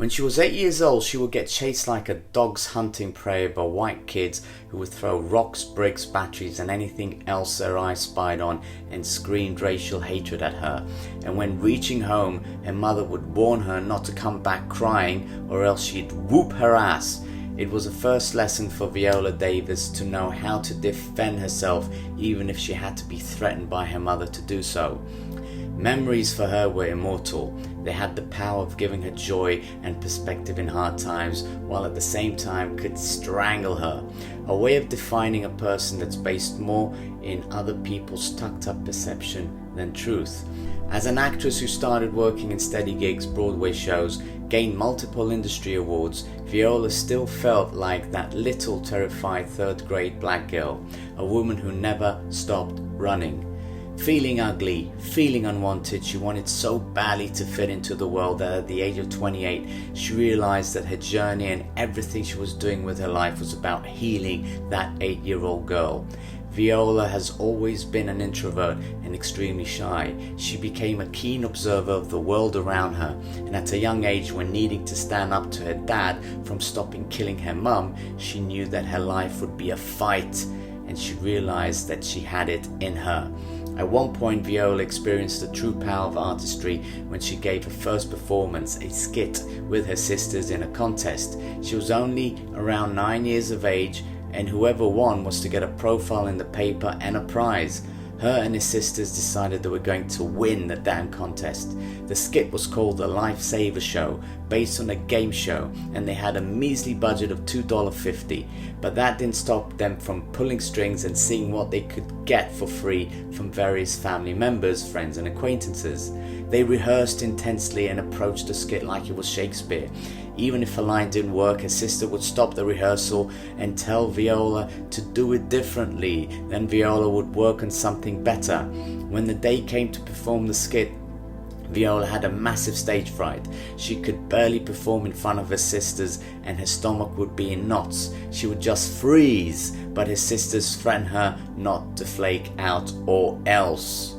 When she was 8 years old, she would get chased like a dog's hunting prey by white kids who would throw rocks, bricks, batteries and anything else their eyes spied on and screamed racial hatred at her. And when reaching home, her mother would warn her not to come back crying or else she'd whoop her ass. It was a first lesson for Viola Davis to know how to defend herself even if she had to be threatened by her mother to do so. Memories for her were immortal. They had the power of giving her joy and perspective in hard times, while at the same time could strangle her. A way of defining a person that's based more in other people's tucked up perception than truth. As an actress who started working in steady gigs, Broadway shows, gained multiple industry awards, Viola still felt like that little terrified third grade black girl, a woman who never stopped running. Feeling ugly, feeling unwanted, she wanted so badly to fit into the world that at the age of 28, she realized that her journey and everything she was doing with her life was about healing that 8-year-old girl. Viola has always been an introvert and extremely shy. She became a keen observer of the world around her, and at a young age, when needing to stand up to her dad from stopping killing her mum, she knew that her life would be a fight, and she realized that she had it in her. At one point, Viola experienced the true power of artistry when she gave her first performance, a skit with her sisters in a contest. She was only around 9 years of age, and whoever won was to get a profile in the paper and a prize. Her and her sisters decided they were going to win the damn contest. The skit was called The Lifesaver Show, based on a game show, and they had a measly budget of $2.50. But that didn't stop them from pulling strings and seeing what they could get for free from various family members, friends and acquaintances. They rehearsed intensely and approached the skit like it was Shakespeare. Even if a line didn't work, her sister would stop the rehearsal and tell Viola to do it differently. Then Viola would work on something better. When the day came to perform the skit, Viola had a massive stage fright. She could barely perform in front of her sisters and her stomach would be in knots. She would just freeze, but her sisters threatened her not to flake out or else.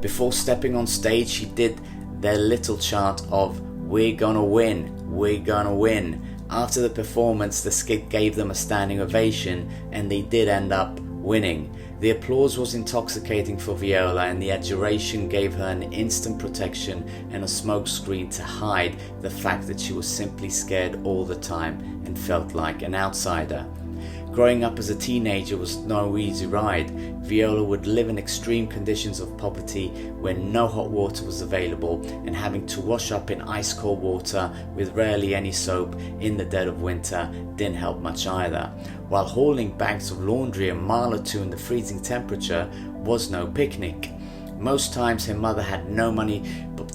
Before stepping on stage, she did their little chant of "We're gonna win, we're gonna win." After the performance, the skit gave them a standing ovation and they did end up winning. The applause was intoxicating for Viola, and the adjuration gave her an instant protection and a smokescreen to hide the fact that she was simply scared all the time and felt like an outsider. Growing up as a teenager was no easy ride. Viola would live in extreme conditions of poverty where no hot water was available, and having to wash up in ice cold water with rarely any soap in the dead of winter didn't help much either. While hauling bags of laundry a mile or two in the freezing temperature was no picnic. Most times her mother had no money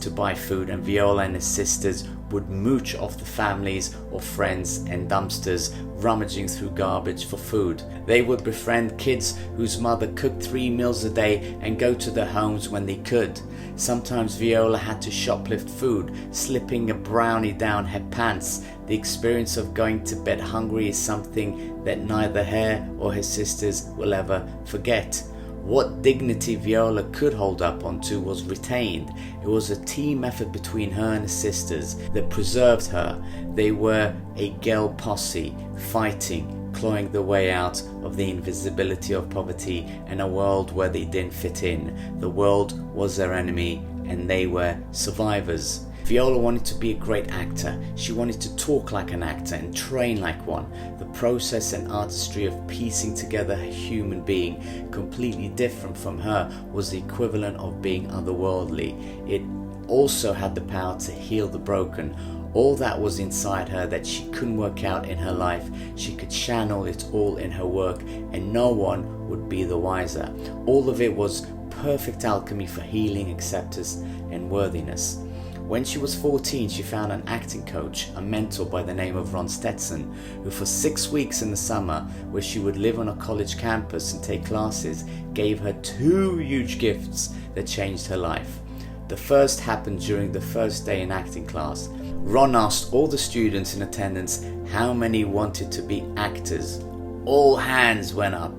to buy food, and Viola and her sisters would mooch off the families or friends and dumpsters, rummaging through garbage for food. They would befriend kids whose mother cooked 3 meals a day and go to their homes when they could. Sometimes Viola had to shoplift food, slipping a brownie down her pants. The experience of going to bed hungry is something that neither her or her sisters will ever forget. What dignity Viola could hold up onto was retained. It was a team effort between her and her sisters that preserved her. They were a girl posse, fighting, clawing their way out of the invisibility of poverty and a world where they didn't fit in. The world was their enemy and they were survivors. Viola wanted to be a great actor. She wanted to talk like an actor and train like one. The process and artistry of piecing together a human being completely different from her was the equivalent of being otherworldly. It also had the power to heal the broken. All that was inside her that she couldn't work out in her life, she could channel it all in her work, and no one would be the wiser. All of it was perfect alchemy for healing, acceptance, and worthiness. When she was 14, she found an acting coach, a mentor by the name of Ron Stetson, who for 6 weeks in the summer, where she would live on a college campus and take classes, gave her 2 huge gifts that changed her life. The first happened during the first day in acting class. Ron asked all the students in attendance how many wanted to be actors. All hands went up.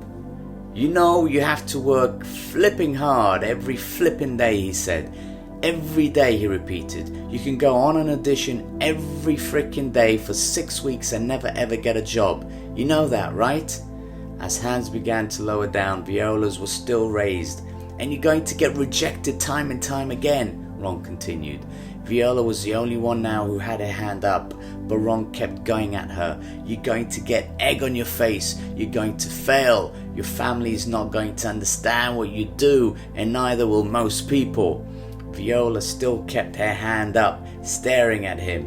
"You know, you have to work flipping hard every flipping day," he said. Every day, he repeated. You can go on an audition every freaking day for 6 weeks and never ever get a job. You know that, right? As hands began to lower down, Viola's were still raised. And you're going to get rejected time and time again, Ron continued. Viola was the only one now who had her hand up, but Ron kept going at her. You're going to get egg on your face. You're going to fail. Your family is not going to understand what you do, and neither will most people. Viola still kept her hand up, staring at him.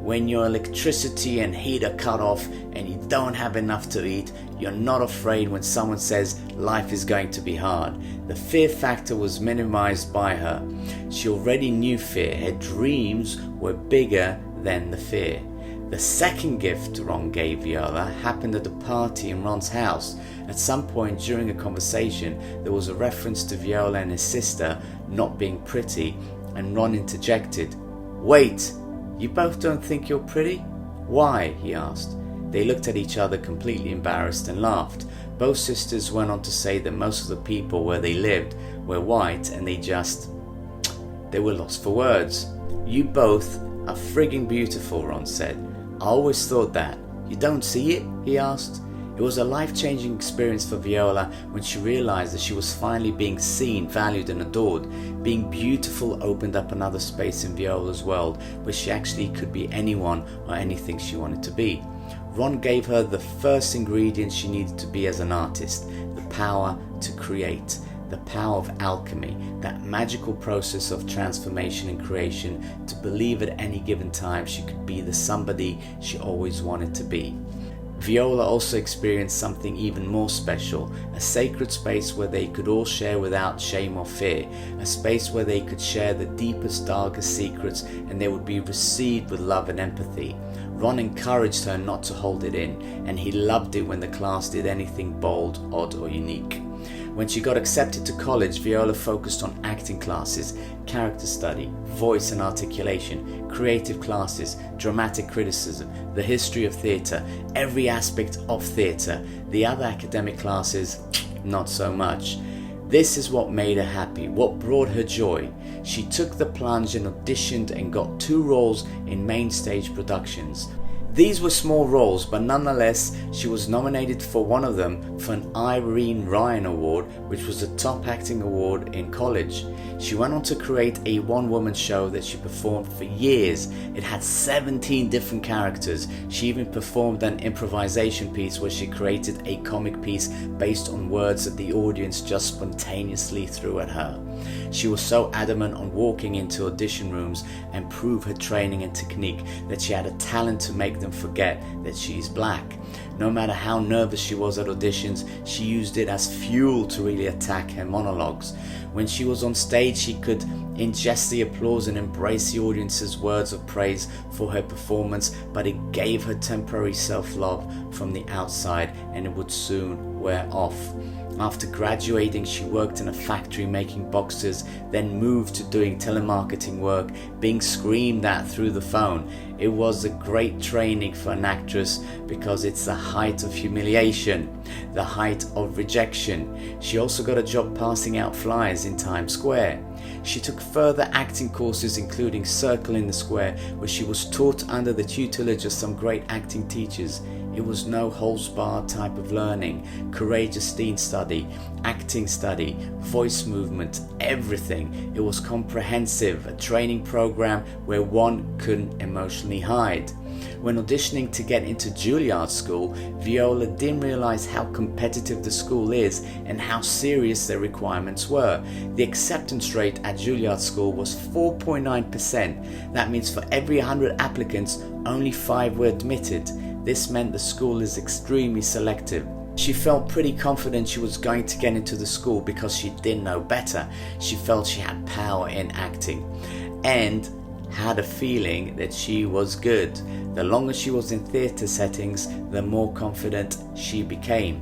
When your electricity and heat are cut off and you don't have enough to eat, you're not afraid when someone says life is going to be hard. The fear factor was minimized by her. She already knew fear. Her dreams were bigger than the fear. The second gift Ron gave Viola happened at a party in Ron's house. At some point during a conversation, there was a reference to Viola and his sister not being pretty, and Ron interjected, "Wait, you both don't think you're pretty?" "Why?" he asked. They looked at each other completely embarrassed and laughed. Both sisters went on to say that most of the people where they lived were white and they were lost for words. "You both are frigging beautiful," Ron said. "I always thought that. You don't see it?" he asked. It was a life-changing experience for Viola when she realized that she was finally being seen, valued and adored. Being beautiful opened up another space in Viola's world where she actually could be anyone or anything she wanted to be. Ron gave her the first ingredient she needed to be as an artist, the power to create, the power of alchemy, that magical process of transformation and creation, to believe at any given time she could be the somebody she always wanted to be. Viola also experienced something even more special, a sacred space where they could all share without shame or fear, a space where they could share the deepest, darkest secrets and they would be received with love and empathy. Ron encouraged her not to hold it in, and he loved it when the class did anything bold, odd or unique. When she got accepted to college, Viola focused on acting classes, character study, voice and articulation, creative classes, dramatic criticism, the history of theatre, every aspect of theatre. The other academic classes, not so much. This is what made her happy, what brought her joy. She took the plunge and auditioned and got 2 roles in main stage productions. These were small roles, but nonetheless, she was nominated for one of them for an Irene Ryan Award, which was the top acting award in college. She went on to create a one-woman show that she performed for years. It had 17 different characters. She even performed an improvisation piece where she created a comic piece based on words that the audience just spontaneously threw at her. She was so adamant on walking into audition rooms and prove her training and technique that she had a talent to make them forget that she's black. No matter how nervous she was at auditions, she used it as fuel to really attack her monologues. When she was on stage, she could ingest the applause and embrace the audience's words of praise for her performance, but it gave her temporary self-love from the outside, and it would soon wear off. After graduating, she worked in a factory making boxes, then moved to doing telemarketing work, being screamed at through the phone. It was a great training for an actress because it's the height of humiliation, the height of rejection. She also got a job passing out flyers in Times Square. She took further acting courses including Circle in the Square, where she was taught under the tutelage of some great acting teachers. It was no holds barred type of learning, courageous teen study, acting study, voice movement, everything. It was comprehensive, a training program where one couldn't emotionally hide. When auditioning to get into Juilliard School, Viola didn't realize how competitive the school is and how serious their requirements were. The acceptance rate at Juilliard School was 4.9%. That means for every 100 applicants, only 5 were admitted. This meant the school is extremely selective. She felt pretty confident she was going to get into the school because she didn't know better. She felt she had power in acting and had a feeling that she was good. The longer she was in theatre settings, the more confident she became.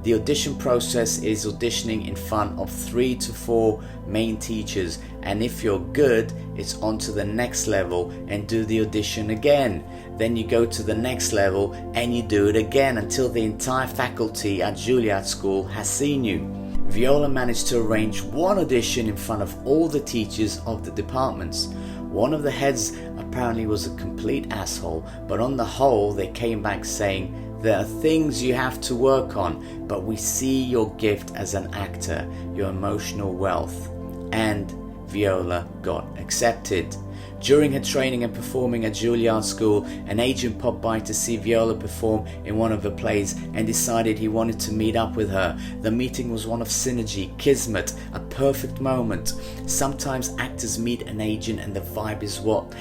The audition process is auditioning in front of 3 to 4 main teachers, and if you're good, it's on to the next level and do the audition again. Then you go to the next level and you do it again until the entire faculty at Juilliard School has seen you. Viola managed to arrange one audition in front of all the teachers of the departments. One of the heads apparently was a complete asshole, but on the whole they came back saying, "There are things you have to work on, but we see your gift as an actor, your emotional wealth." And Viola got accepted. During her training and performing at Juilliard School, an agent popped by to see Viola perform in one of her plays and decided he wanted to meet up with her. The meeting was one of synergy, kismet, a perfect moment. Sometimes actors meet an agent and the vibe is, "What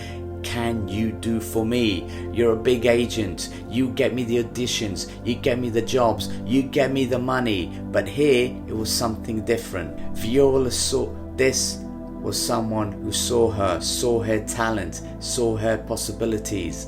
can you do for me? You're a big agent. You get me the auditions. You get me the jobs. You get me the money." But here it was something different. Viola saw this was someone who saw her talent, saw her possibilities.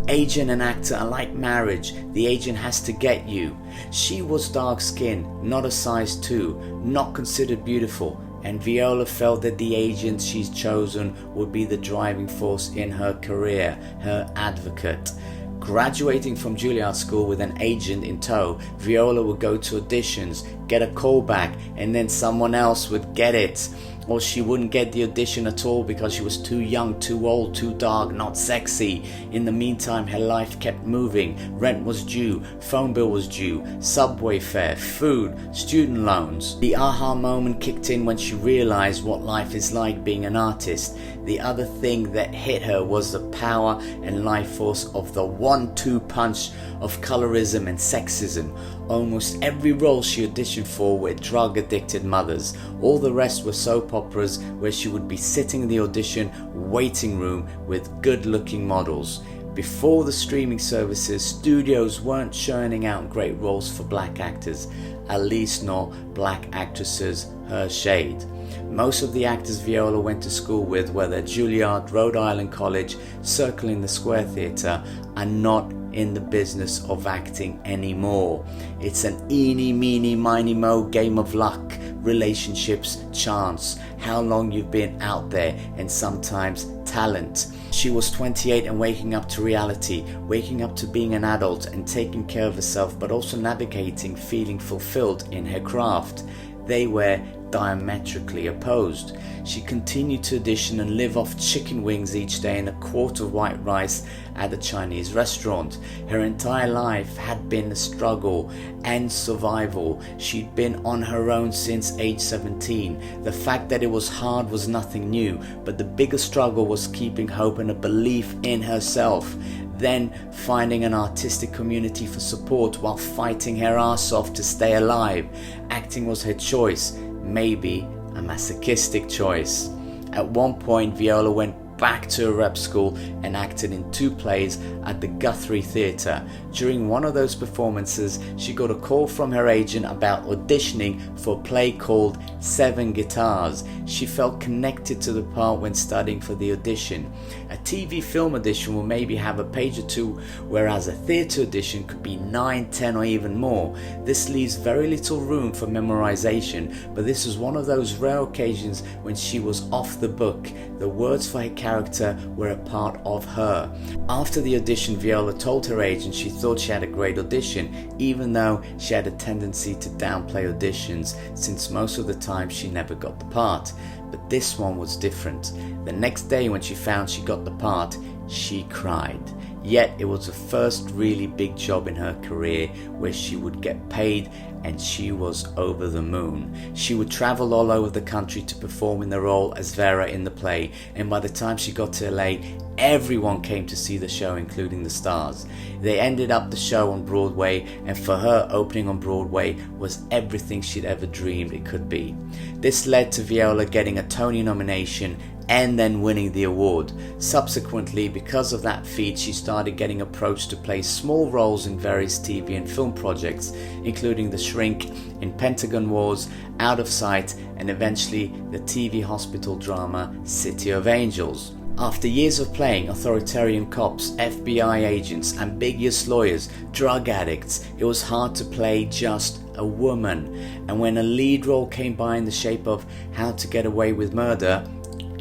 Agent and actor are like marriage. The agent has to get you. She was dark skinned, not a size 2, not considered beautiful, and Viola felt that the agent she's chosen would be the driving force in her career, her advocate. Graduating from Juilliard School with an agent in tow, Viola would go to auditions, get a call back, and then someone else would get it. Or she wouldn't get the audition at all because she was too young, too old, too dark, not sexy. In the meantime, her life kept moving. Rent was due, phone bill was due, subway fare, food, student loans. The aha moment kicked in when she realized what life is like being an artist. The other thing that hit her was the power and life force of the 1-2 punch of colorism and sexism. Almost every role she auditioned for were drug-addicted mothers. All the rest were soap operas where she would be sitting in the audition waiting room with good-looking models. Before the streaming services, studios weren't churning out great roles for black actors, at least not black actresses her shade. Most of the actors Viola went to school with, whether at Juilliard, Rhode Island College, Circle in the Square Theatre, are not in the business of acting anymore. It's an eeny, meeny, miny, mo game of luck, relationships, chance, how long you've been out there, and sometimes talent. She was 28 and waking up to reality, waking up to being an adult and taking care of herself, but also navigating feeling fulfilled in her craft. They were diametrically opposed. She continued to audition and live off chicken wings each day and a quart of white rice at a Chinese restaurant. Her entire life had been a struggle and survival. She'd been on her own since age 17. The fact that it was hard was nothing new, but the bigger struggle was keeping hope and a belief in herself. Then finding an artistic community for support while fighting her ass off to stay alive. Acting was her choice, maybe a masochistic choice. At one point, Viola went back to a rep school and acted in 2 plays at the Guthrie Theatre. During one of those performances, she got a call from her agent about auditioning for a play called 7 Guitars. She felt connected to the part when studying for the audition. A TV film audition will maybe have a page or 2, whereas a theatre audition could be 9, 10 or even more. This leaves very little room for memorization, but this was one of those rare occasions when she was off the book. The words for her character were a part of her. After the audition, Viola told her agent she thought she had a great audition, even though she had a tendency to downplay auditions since most of the time she never got the part. But this one was different. The next day when she found she got the part, she cried. Yet it was the first really big job in her career where she would get paid, and she was over the moon. She would travel all over the country to perform in the role as Vera in the play, and by the time she got to LA, everyone came to see the show, including the stars. They ended up the show on Broadway, and for her, opening on Broadway was everything she'd ever dreamed it could be. This led to Viola getting a Tony nomination and then winning the award. Subsequently, because of that feat, she started getting approached to play small roles in various TV and film projects, including The Shrink, in Pentagon Wars, Out of Sight, and eventually the TV hospital drama City of Angels. After years of playing authoritarian cops, FBI agents, ambiguous lawyers, drug addicts, it was hard to play just a woman. And when a lead role came by in the shape of How to Get Away with Murder,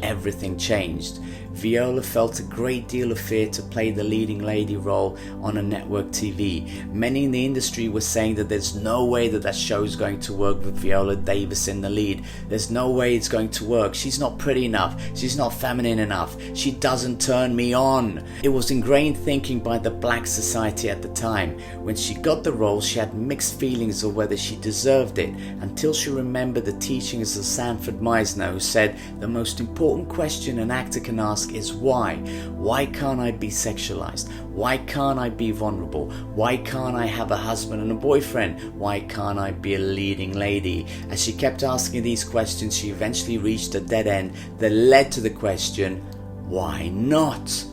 everything changed. Viola felt a great deal of fear to play the leading lady role on a network TV. Many in the industry were saying that there's no way that show is going to work with Viola Davis in the lead. There's no way it's going to work. She's not pretty enough. She's not feminine enough. She doesn't turn me on. It was ingrained thinking by the black society at the time. When she got the role, she had mixed feelings of whether she deserved it, until she remembered the teachings of Sanford Meisner, who said the most important question an actor can ask is why? Why can't I be sexualized? Why can't I be vulnerable? Why can't I have a husband and a boyfriend? Why can't I be a leading lady? As she kept asking these questions, she eventually reached a dead end that led to the question, why not?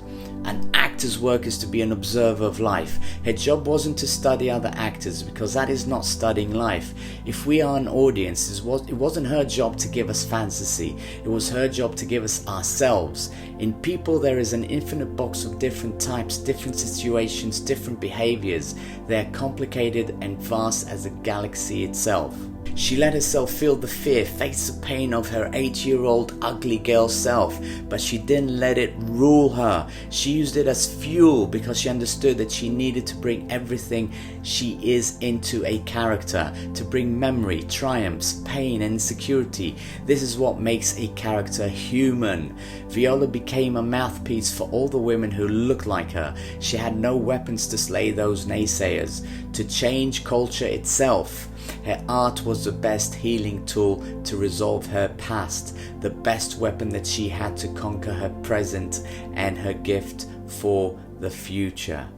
An actor's work is to be an observer of life. Her job wasn't to study other actors, because that is not studying life. If we are an audience, it wasn't her job to give us fantasy. It was her job to give us ourselves. In people, there is an infinite box of different types, different situations, different behaviors. They are complicated and vast as the galaxy itself. She let herself feel the fear, face the pain of her 8-year-old ugly girl self, but she didn't let it rule her. She used it as fuel, because she understood that she needed to bring everything she is into a character, to bring memory, triumphs, pain and insecurity. This is what makes a character human. Viola became a mouthpiece for all the women who looked like her. She had no weapons to slay those naysayers, to change culture itself. Her art was the best healing tool to resolve her past, the best weapon that she had to conquer her present, and her gift for the future.